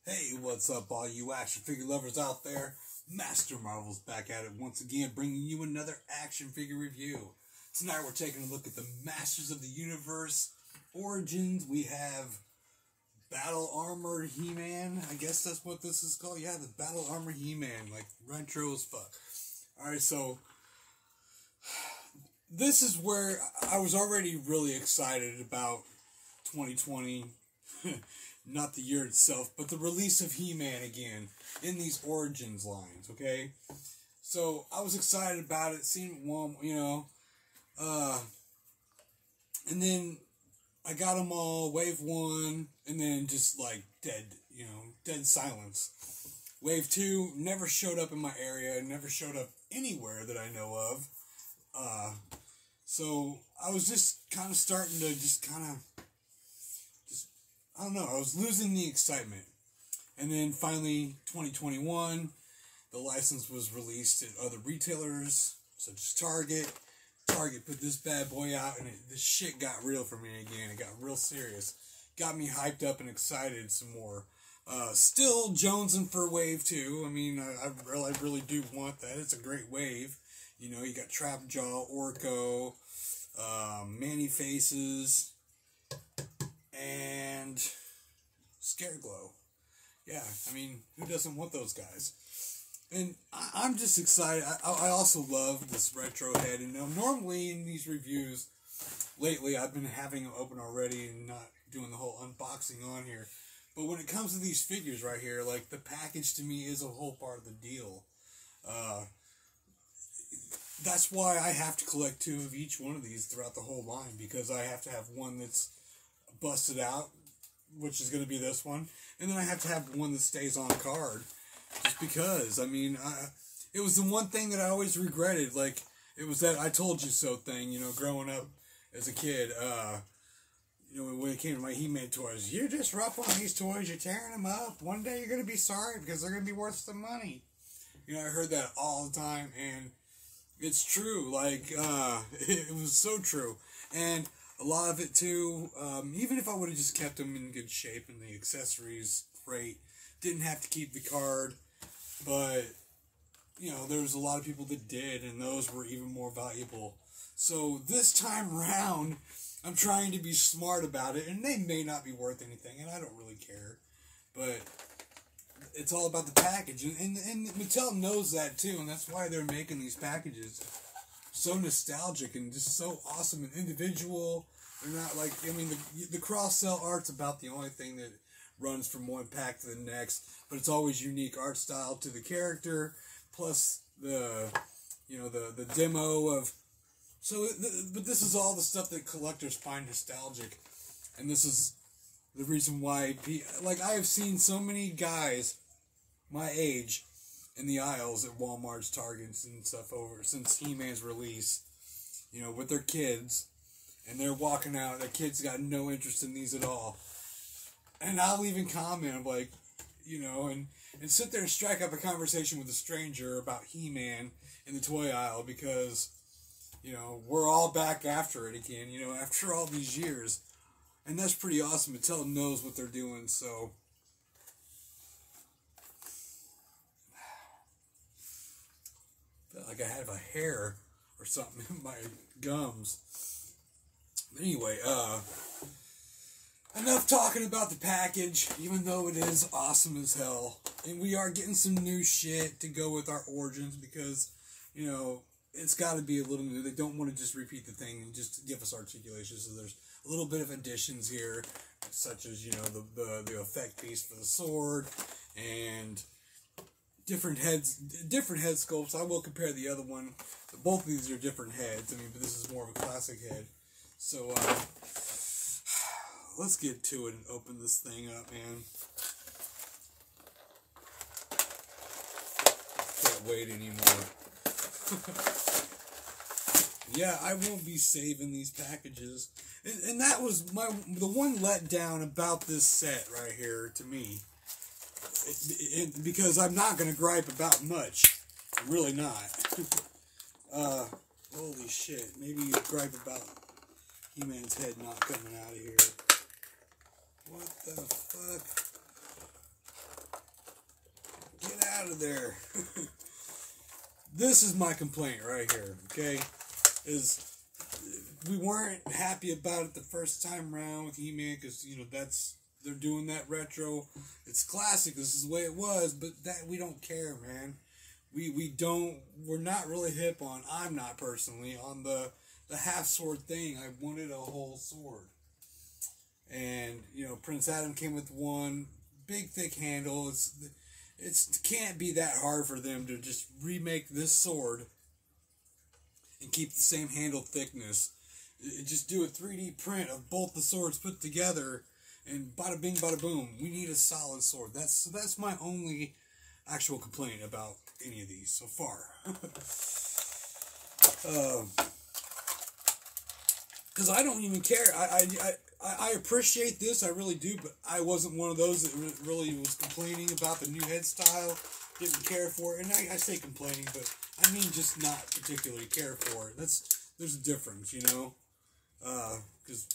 Hey, what's up, all you action figure lovers out there? MasterMarvel's back at it once again, bringing you another action figure review. Tonight we're taking a look at the Masters of the Universe Origins. We have Battle Armored He-Man. I guess that's what this is called. Yeah, the Battle Armored He-Man, like retro as fuck. Alright, so this is where I was already really excited about 2020. Not the year itself, but the release of He-Man again in these Origins lines, okay? So, I was excited about it, seeing one, and then I got them all, wave one, and then just like dead silence. Wave two never showed up in my area, never showed up anywhere that I know of. So, I was just kind of starting to I don't know, I was losing the excitement. And then finally, 2021, the license was released at other retailers, such as Target. Target put this bad boy out, and this shit got real for me again. It got real serious. Got me hyped up and excited some more. Still jonesing for Wave 2. I mean, I really do want that. It's a great wave. You know, you got Trapjaw, Orko, Manny Faces, and Scareglow. Yeah, I mean, who doesn't want those guys? And I'm just excited. I also love this retro head. And normally in these reviews, lately I've been having them open already and not doing the whole unboxing on here. But when it comes to these figures right here, like, the package to me is a whole part of the deal. That's why I have to collect 2 of each one of these throughout the whole line, because I have to have one that's busted out, which is going to be this one, and then I have to have one that stays on card, just because. I mean, it was the one thing that I always regretted. Like, it was that I told you so thing, growing up as a kid. When it came to my He-Man toys, you're just rough on these toys, you're tearing them up. One day you're going to be sorry because they're going to be worth some money. I heard that all the time, and it's true. Like, it was so true. And a lot of it too, even if I would have just kept them in good shape and the accessories great, didn't have to keep the card, but, there was a lot of people that did, and those were even more valuable. So this time round, I'm trying to be smart about it, and they may not be worth anything, and I don't really care, but it's all about the package, and Mattel knows that too, and that's why they're making these packages so nostalgic and just so awesome and individual. They're not like, the cross-sell art's about the only thing that runs from one pack to the next, but it's always unique art style to the character, plus the demo of, but this is all the stuff that collectors find nostalgic, and this is the reason why, I have seen so many guys my age in the aisles at Walmart's, Targets, and stuff since He-Man's release, with their kids, and they're walking out, their kids got no interest in these at all, and I'll even comment, like, and sit there and strike up a conversation with a stranger about He-Man in the toy aisle, because, we're all back after it again, after all these years, and that's pretty awesome. Mattel knows what they're doing, so like I have a hair or something in my gums. But anyway, enough talking about the package, even though it is awesome as hell. And we are getting some new shit to go with our Origins, because, it's got to be a little new. They don't want to just repeat the thing and just give us articulation. So there's a little bit of additions here, such as, the effect piece for the sword, and different head sculpts. I will compare the other one. Both of these are different heads. But this is more of a classic head. So, let's get to it and open this thing up, man. Can't wait anymore. Yeah, I won't be saving these packages. And that was the one letdown about this set right here to me. Because I'm not going to gripe about much. I'm really not. Holy shit. Maybe gripe about He-Man's head not coming out of here. What the fuck? out of there. This is my complaint right here, okay? Is we weren't happy about it the first time around with He-Man because, you know, they're doing that retro. It's classic. This is the way it was, but that we don't care, man. We're not really hip on, I'm not personally, on the half sword thing. I wanted a whole sword. And, you know, Prince Adam came with one big thick handle. It can't be that hard for them to just remake this sword and keep the same handle thickness. Just do a 3D print of both the swords put together and bada bing bada boom. We need a solid sword. That's my only actual complaint about any of these so far. Because I don't even care. I appreciate this, I really do, but I wasn't one of those that really was complaining about the new head style, didn't care for it. And I say complaining, but I mean just not particularly care for it. There's a difference, you know? Because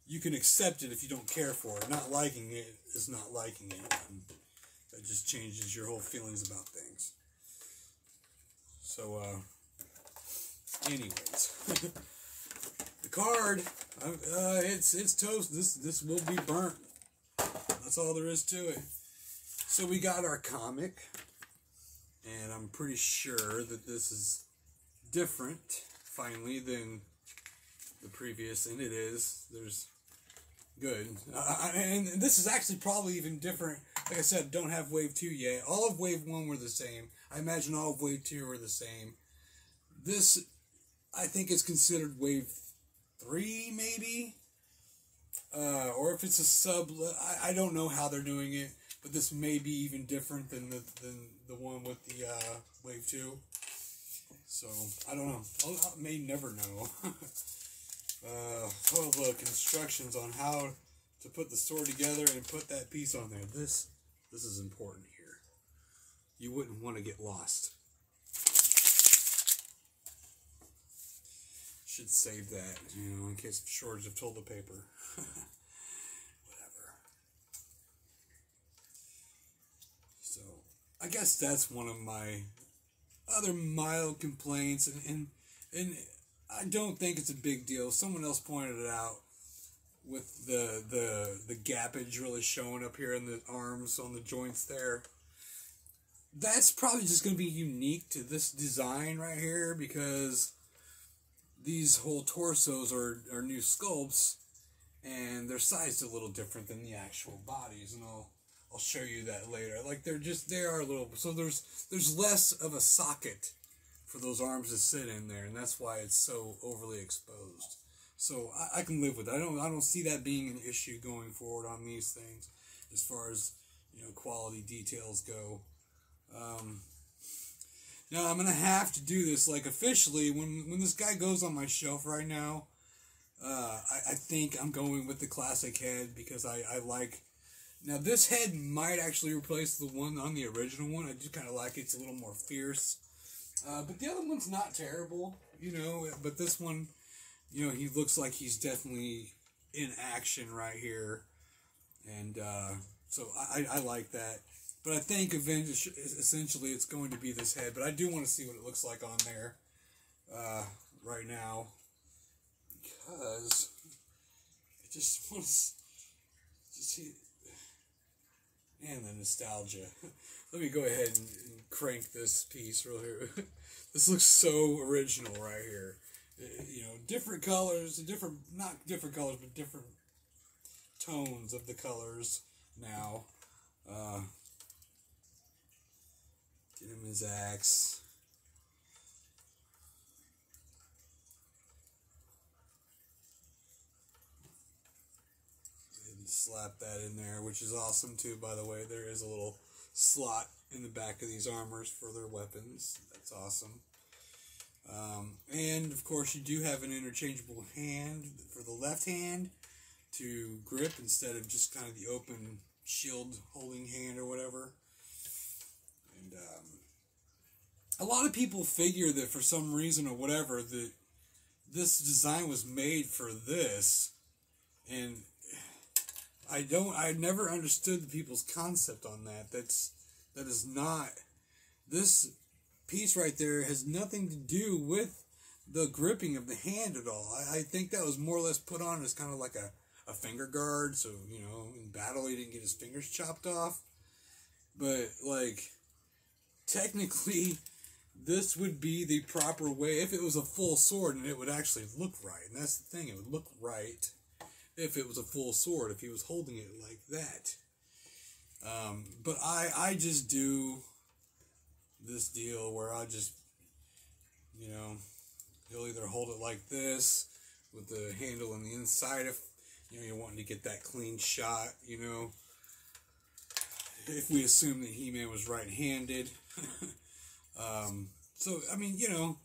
you can accept it if you don't care for it. Not liking it is not liking it. And that just changes your whole feelings about things. So, anyways. The card, it's toast. This will be burnt. That's all there is to it. So we got our comic, and I'm pretty sure that this is different, finally, than the previous, and it is. There's good. And this is actually probably even different. Like I said, don't have Wave 2 yet. All of Wave 1 were the same. I imagine all of Wave 2 were the same. This, I think, is considered Wave 3, maybe? Or if it's a sub, I don't know how they're doing it, but this may be even different than the one with the Wave 2. So, I don't know. I may never know. Oh, look, instructions on how to put the sword together and put that piece on there. This is important here. You wouldn't want to get lost. Should save that, you know, in case of shortage of toilet paper. Whatever. So, I guess that's one of my other mild complaints, and I don't think it's a big deal. Someone else pointed it out with the gappage really showing up here in the arms on the joints there. That's probably just going to be unique to this design right here, because these whole torsos are new sculpts, and they're sized a little different than the actual bodies, and I'll show you that later. Like they are a little, so there's less of a socket for those arms to sit in there, and that's why it's so overly exposed. So I can live with it. I don't see that being an issue going forward on these things, as far as, you know, quality details go. Now, I'm going to have to do this, like, officially, when this guy goes on my shelf right now, I think I'm going with the classic head, because I like... Now, this head might actually replace the one on the original one. I just kind of like it. It's a little more fierce. But the other one's not terrible, you know, but this one, you know, he looks like he's definitely in action right here, and so I like that. But I think essentially it's going to be this head. But I do want to see what it looks like on there right now, because I just want to see, and the nostalgia. Let me go ahead and crank this piece real here. This looks so original right here. You know, different colors, not different colors, but different tones of the colors now. Get him his axe. And slap that in there, which is awesome too, by the way. There is a little slot in the back of these armors for their weapons. That's awesome. And of course you do have an interchangeable hand for the left hand to grip, instead of just kind of the open shield holding hand or whatever. And a lot of people figure that for some reason or whatever that this design was made for this, and I never understood the people's concept on that. That's That is not... This piece right there has nothing to do with the gripping of the hand at all. I think that was more or less put on as kind of like a finger guard, so, you know, in battle he didn't get his fingers chopped off. But, like, technically, this would be the proper way if it was a full sword, and it would actually look right. And that's the thing, it would look right if it was a full sword, if he was holding it like that. But I just do this deal where I just, you know, he'll either hold it like this with the handle on the inside if, you know, you're wanting to get that clean shot, you know. If we assume that He-Man was right-handed. So, I mean, you know,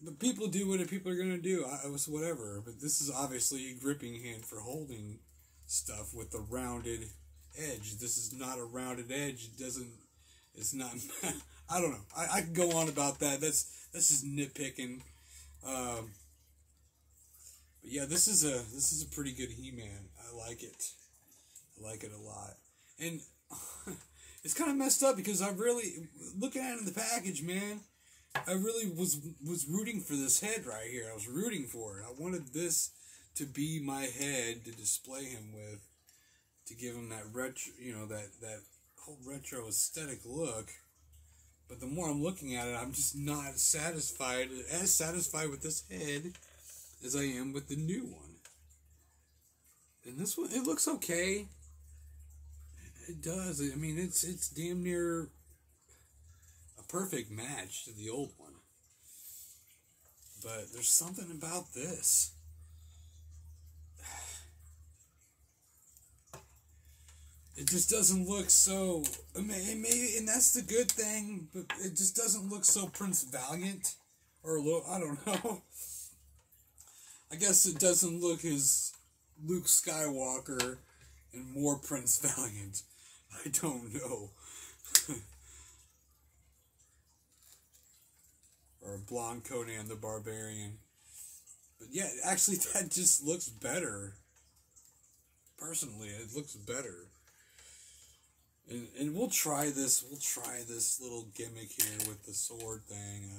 but people do what people are going to do. It was whatever. But this is obviously a gripping hand for holding stuff with a rounded edge. This is not a rounded edge. It's not, I don't know. I can go on about that. That's just nitpicking. But yeah, this is a pretty good He-Man. I like it. I like it a lot. And it's kind of messed up because I really, looking at it in the package, man, I really was rooting for this head right here. I was rooting for it. I wanted this to be my head to display him with, to give him that retro, you know, that whole retro aesthetic look. But the more I'm looking at it, I'm just not as satisfied with this head as I am with the new one. And this one, it looks okay. It does. I mean, it's damn near a perfect match to the old one. But there's something about this. It just doesn't look so... I mean, maybe, and that's the good thing, but it just doesn't look so Prince Valiant. Or, I don't know. I guess it doesn't look as Luke Skywalker and more Prince Valiant. I don't know. Or a blonde Conan the Barbarian. But yeah, actually that just looks better. Personally, it looks better. And we'll try this little gimmick here with the sword thing.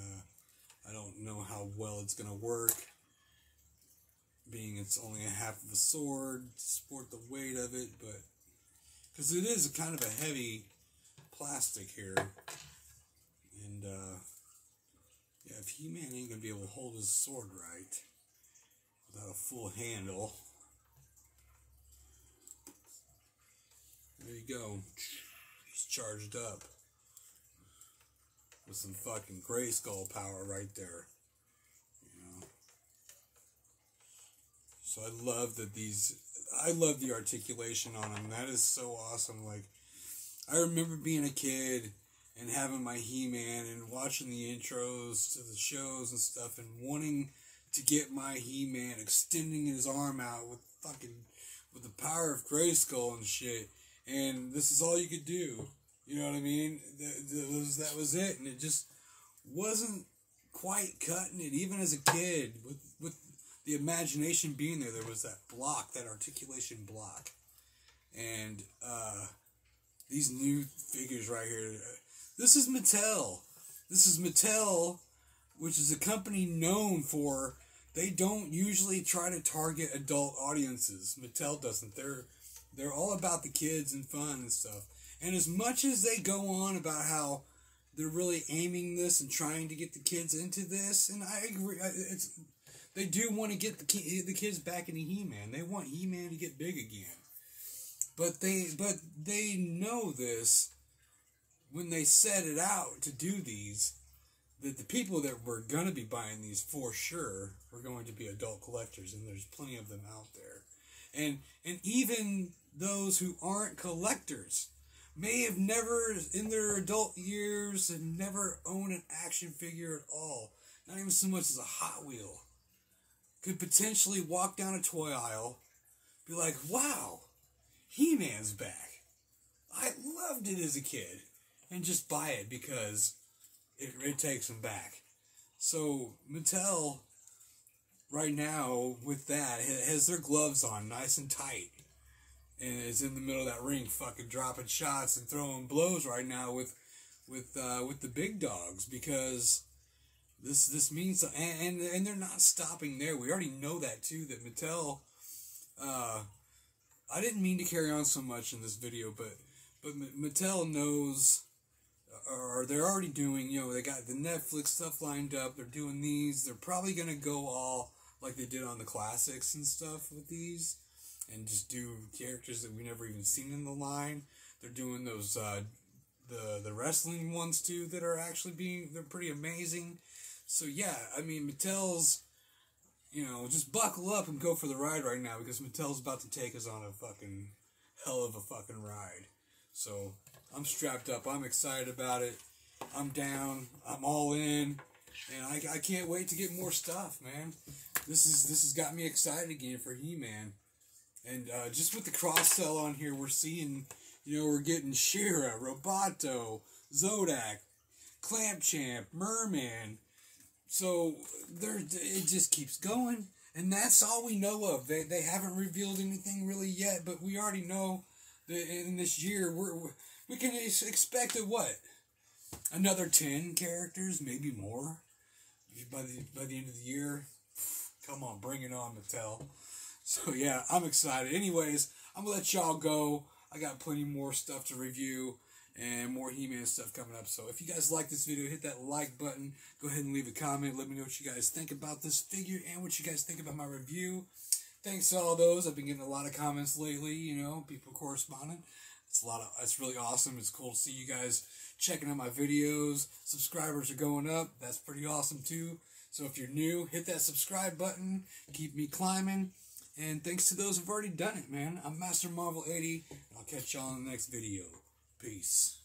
I don't know how well it's going to work, being it's only a half of a sword to support the weight of it, but because it is kind of a heavy plastic here. And yeah, if He-Man ain't going to be able to hold his sword right without a full handle. There you go. He's charged up with some fucking Grayskull power right there. You know. So I love that I love the articulation on them. That is so awesome. Like, I remember being a kid and having my He-Man and watching the intros to the shows and stuff and wanting to get my He-Man, extending his arm out with the power of Grayskull and shit. And this is all you could do. You know what I mean? That was it. And it just wasn't quite cutting it. Even as a kid, with the imagination being there, there was that block, that articulation block. And these new figures right here. This is Mattel. This is Mattel, which is a company known for, they don't usually try to target adult audiences. Mattel doesn't. They're all about the kids and fun and stuff. And as much as they go on about how they're really aiming this and trying to get the kids into this, and I agree, they do want to get the kids back into He-Man. They want He-Man to get big again. But they know this when they set it out to do these, that the people that were going to be buying these for sure were going to be adult collectors, and there's plenty of them out there. And even those who aren't collectors may have never, in their adult years, have never owned an action figure at all. Not even so much as a Hot Wheel. Could potentially walk down a toy aisle, be like, wow, He-Man's back. I loved it as a kid. And just buy it because it takes him back. So Mattel, right now, with that, has their gloves on nice and tight. and is in the middle of that ring, fucking dropping shots and throwing blows right now with the big dogs, because this means, and they're not stopping there. We already know that too. That Mattel. I didn't mean to carry on so much in this video, but Mattel knows, or they're already doing, they got the Netflix stuff lined up. They're doing these. They're probably going to go all like they did on the classics and stuff with these, and just do characters that we never even seen in the line. They're doing those, the wrestling ones too, that are actually they're pretty amazing. So yeah, I mean, Mattel's, just buckle up and go for the ride right now, because Mattel's about to take us on a fucking hell of a fucking ride. So I'm strapped up. I'm excited about it. I'm down. I'm all in, and I can't wait to get more stuff, man. This has got me excited again for He-Man, and just with the cross sell on here, we're seeing, we're getting She-Ra, Roboto, Zodak, Clamp Champ, Merman. So it just keeps going, and that's all we know of. They haven't revealed anything really yet, but we already know that in this year we can expect another 10 characters, maybe more, by the end of the year. Come on, bring it on, Mattel. So yeah, I'm excited. Anyways, I'm gonna let y'all go. I got plenty more stuff to review, and more He-Man stuff coming up. So if you guys like this video, hit that like button. Go ahead and leave a comment. Let me know what you guys think about this figure and what you guys think about my review. Thanks to all those. I've been getting a lot of comments lately, people corresponding. It's really awesome. It's cool to see you guys checking out my videos. Subscribers are going up. That's pretty awesome too. So if you're new, hit that subscribe button. Keep me climbing. And thanks to those who've already done it, man. I'm MasterMarvel 80, and I'll catch y'all in the next video. Peace.